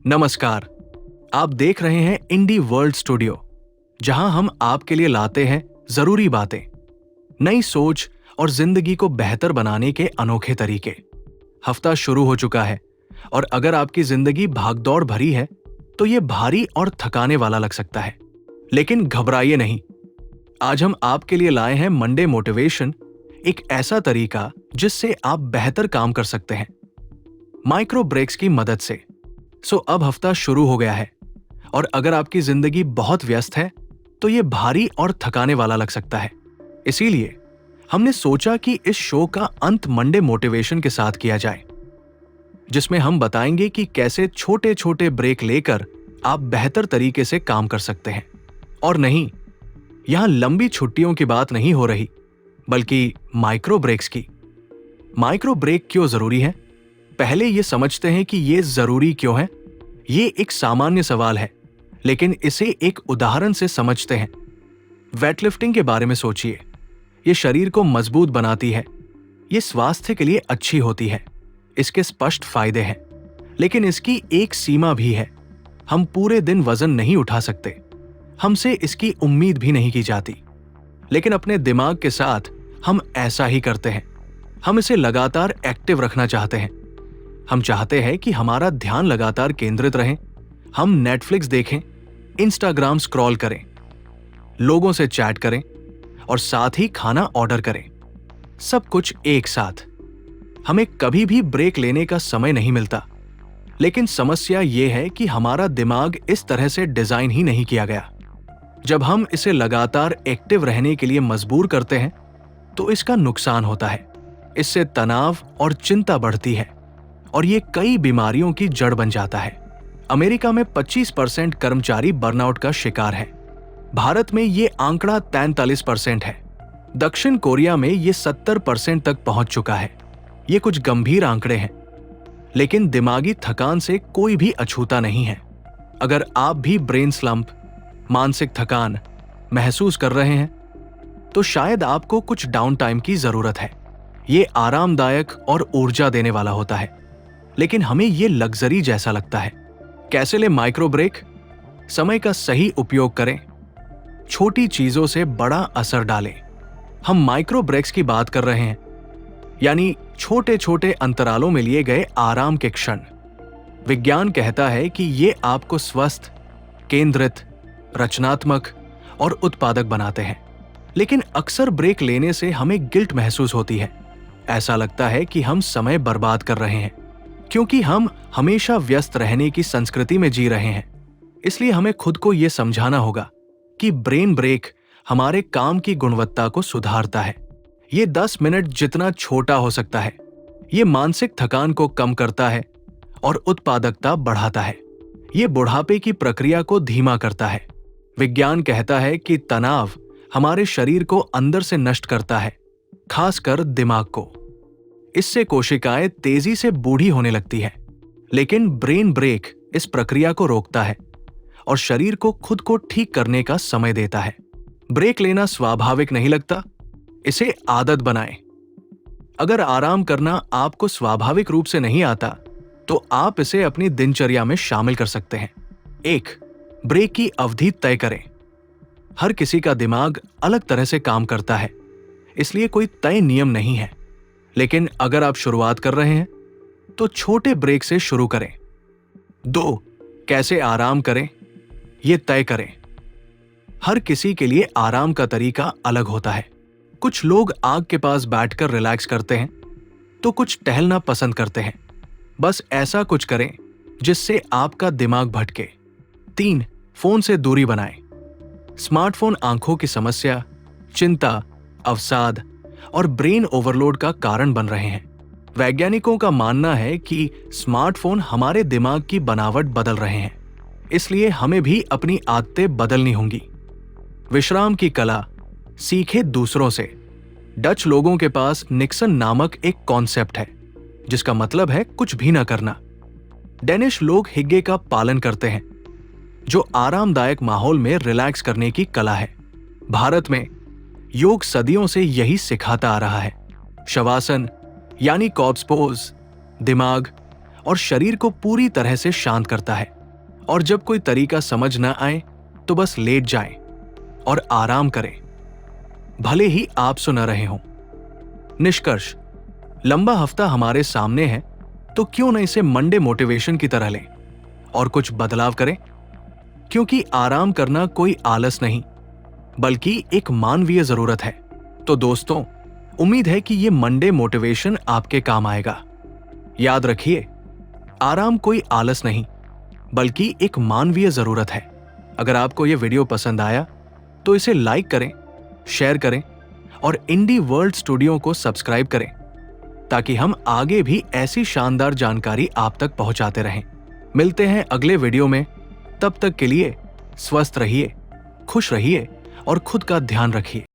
नमस्कार। आप देख रहे हैं इंडी वर्ल्ड स्टूडियो, जहां हम आपके लिए लाते हैं जरूरी बातें, नई सोच और जिंदगी को बेहतर बनाने के अनोखे तरीके। हफ्ता शुरू हो चुका है और अगर आपकी जिंदगी भागदौड़ भरी है तो ये भारी और थकाने वाला लग सकता है। लेकिन घबराइए नहीं, आज हम आपके लिए लाए हैं मंडे मोटिवेशन, एक ऐसा तरीका जिससे आप बेहतर काम कर सकते हैं माइक्रो ब्रेक्स की मदद से। अब हफ्ता शुरू हो गया है और अगर आपकी जिंदगी बहुत व्यस्त है तो ये भारी और थकाने वाला लग सकता है। इसीलिए हमने सोचा कि इस शो का अंत मंडे मोटिवेशन के साथ किया जाए, जिसमें हम बताएंगे कि कैसे छोटे छोटे ब्रेक लेकर आप बेहतर तरीके से काम कर सकते हैं। और नहीं, यहां लंबी छुट्टियों की बात नहीं हो रही, बल्कि माइक्रो ब्रेक्स की। माइक्रो ब्रेक क्यों जरूरी है? पहले ये समझते हैं कि ये जरूरी क्यों है। ये एक सामान्य सवाल है, लेकिन इसे एक उदाहरण से समझते हैं। वेटलिफ्टिंग के बारे में सोचिए। ये शरीर को मजबूत बनाती है, ये स्वास्थ्य के लिए अच्छी होती है, इसके स्पष्ट फायदे हैं। लेकिन इसकी एक सीमा भी है। हम पूरे दिन वजन नहीं उठा सकते, हमसे इसकी उम्मीद भी नहीं की जाती। लेकिन अपने दिमाग के साथ हम ऐसा ही करते हैं। हम इसे लगातार एक्टिव रखना चाहते हैं। हम चाहते हैं कि हमारा ध्यान लगातार केंद्रित रहे। हम नेटफ्लिक्स देखें, इंस्टाग्राम स्क्रॉल करें, लोगों से चैट करें और साथ ही खाना ऑर्डर करें, सब कुछ एक साथ। हमें कभी भी ब्रेक लेने का समय नहीं मिलता। लेकिन समस्या यह है कि हमारा दिमाग इस तरह से डिजाइन ही नहीं किया गया। जब हम इसे लगातार एक्टिव रहने के लिए मजबूर करते हैं तो इसका नुकसान होता है। इससे तनाव और चिंता बढ़ती है और ये कई बीमारियों की जड़ बन जाता है। अमेरिका में 25% कर्मचारी बर्नआउट का शिकार है। भारत में ये आंकड़ा 43% है। दक्षिण कोरिया में ये 70% तक पहुंच चुका है। ये कुछ गंभीर आंकड़े हैं, लेकिन दिमागी थकान से कोई भी अछूता नहीं है। अगर आप भी ब्रेन स्लंप, मानसिक थकान महसूस कर रहे हैं तो शायद आपको कुछ डाउन टाइम की जरूरत है। ये आरामदायक और ऊर्जा देने वाला होता है, लेकिन हमें ये लग्जरी जैसा लगता है। कैसे ले माइक्रो ब्रेक? समय का सही उपयोग करें, छोटी चीजों से बड़ा असर डालें। हम माइक्रो ब्रेक्स की बात कर रहे हैं, यानी छोटे छोटे अंतरालों में लिए गए आराम के क्षण। विज्ञान कहता है कि ये आपको स्वस्थ, केंद्रित, रचनात्मक और उत्पादक बनाते हैं। लेकिन अक्सर ब्रेक लेने से हमें गिल्ट महसूस होती है। ऐसा लगता है कि हम समय बर्बाद कर रहे हैं, क्योंकि हम हमेशा व्यस्त रहने की संस्कृति में जी रहे हैं। इसलिए हमें खुद को यह समझाना होगा कि ब्रेन ब्रेक हमारे काम की गुणवत्ता को सुधारता है। ये 10 मिनट जितना छोटा हो सकता है। ये मानसिक थकान को कम करता है और उत्पादकता बढ़ाता है। ये बुढ़ापे की प्रक्रिया को धीमा करता है। विज्ञान कहता है कि तनाव हमारे शरीर को अंदर से नष्ट करता है, खासकर दिमाग को। इससे कोशिकाएं तेजी से बूढ़ी होने लगती है। लेकिन ब्रेन ब्रेक इस प्रक्रिया को रोकता है और शरीर को खुद को ठीक करने का समय देता है। ब्रेक लेना स्वाभाविक नहीं लगता, इसे आदत बनाएं। अगर आराम करना आपको स्वाभाविक रूप से नहीं आता तो आप इसे अपनी दिनचर्या में शामिल कर सकते हैं। 1. ब्रेक की अवधि तय करें। हर किसी का दिमाग अलग तरह से काम करता है, इसलिए कोई तय नियम नहीं है। लेकिन अगर आप शुरुआत कर रहे हैं तो छोटे ब्रेक से शुरू करें। 2. कैसे आराम करें, यह तय करें। हर किसी के लिए आराम का तरीका अलग होता है। कुछ लोग आग के पास बैठकर रिलैक्स करते हैं, तो कुछ टहलना पसंद करते हैं। बस ऐसा कुछ करें जिससे आपका दिमाग भटके। 3. फोन से दूरी बनाएं। स्मार्टफोन आंखों की समस्या, चिंता, अवसाद और ब्रेन ओवरलोड का कारण बन रहे हैं। वैज्ञानिकों का मानना है कि स्मार्टफोन हमारे दिमाग की बनावट बदल रहे हैं, इसलिए हमें भी अपनी आदतें बदलनी होंगी। विश्राम की कला सीखे दूसरों से। डच लोगों के पास निक्सन नामक एक कॉन्सेप्ट है, जिसका मतलब है कुछ भी ना करना। डेनिश लोग हिग्गे का पालन करते हैं, जो आरामदायक माहौल में रिलैक्स करने की कला है। भारत में योग सदियों से यही सिखाता आ रहा है। शवासन यानी कॉर्प्स पोज दिमाग और शरीर को पूरी तरह से शांत करता है। और जब कोई तरीका समझ न आए तो बस लेट जाएं और आराम करें, भले ही आप सुन रहे हों। निष्कर्ष, लंबा हफ्ता हमारे सामने है तो क्यों न इसे मंडे मोटिवेशन की तरह लें और कुछ बदलाव करें, क्योंकि आराम करना कोई आलस नहीं बल्कि एक मानवीय जरूरत है। तो दोस्तों, उम्मीद है कि ये मंडे मोटिवेशन आपके काम आएगा। याद रखिए, आराम कोई आलस नहीं बल्कि एक मानवीय जरूरत है। अगर आपको ये वीडियो पसंद आया तो इसे लाइक करें, शेयर करें और इंडी वर्ल्ड स्टूडियो को सब्सक्राइब करें ताकि हम आगे भी ऐसी शानदार जानकारी आप तक पहुंचाते रहें। मिलते हैं अगले वीडियो में। तब तक के लिए स्वस्थ रहिए, खुश रहिए और खुद का ध्यान रखिए।